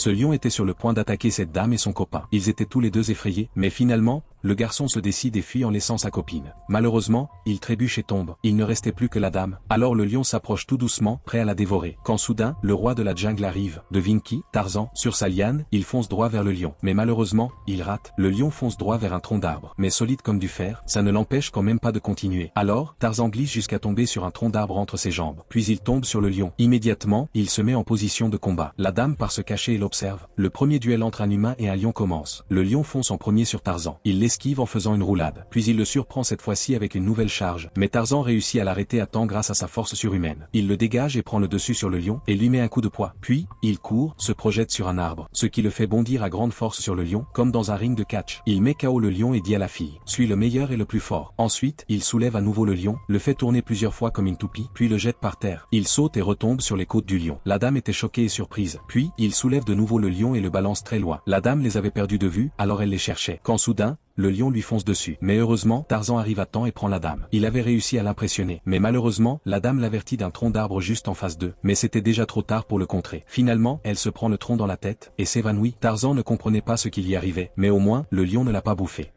Ce lion était sur le point d'attaquer cette dame et son copain. Ils étaient tous les deux effrayés, mais finalement, le garçon se décide et fuit en laissant sa copine. Malheureusement, il trébuche et tombe. Il ne restait plus que la dame. Alors le lion s'approche tout doucement, prêt à la dévorer. Quand soudain, le roi de la jungle arrive. Devine qui? Tarzan. Sur sa liane, il fonce droit vers le lion. Mais malheureusement, il rate. Le lion fonce droit vers un tronc d'arbre. Mais solide comme du fer, ça ne l'empêche quand même pas de continuer. Alors, Tarzan glisse jusqu'à tomber sur un tronc d'arbre entre ses jambes. Puis il tombe sur le lion. Immédiatement, il se met en position de combat. La dame part se cacher et l'observe. Le premier duel entre un humain et un lion commence. Le lion fonce en premier sur Tarzan. Il l'esquive en faisant une roulade. Puis il le surprend cette fois-ci avec une nouvelle charge. Mais Tarzan réussit à l'arrêter à temps grâce à sa force surhumaine. Il le dégage et prend le dessus sur le lion et lui met un coup de poing. Puis, il court, se projette sur un arbre, ce qui le fait bondir à grande force sur le lion, comme dans un ring de catch. Il met KO le lion et dit à la fille: suis le meilleur et le plus fort. Ensuite, il soulève à nouveau le lion, le fait tourner plusieurs fois comme une toupie, puis le jette par terre. Il saute et retombe sur les côtes du lion. La dame était choquée et surprise. Puis, il soulève de nouveau le lion et le balance très loin. La dame les avait perdus de vue, alors elle les cherchait. Quand soudain, le lion lui fonce dessus. Mais heureusement, Tarzan arrive à temps et prend la dame. Il avait réussi à l'impressionner. Mais malheureusement, la dame l'avertit d'un tronc d'arbre juste en face d'eux. Mais c'était déjà trop tard pour le contrer. Finalement, elle se prend le tronc dans la tête et s'évanouit. Tarzan ne comprenait pas ce qui lui arrivait. Mais au moins, le lion ne l'a pas bouffé.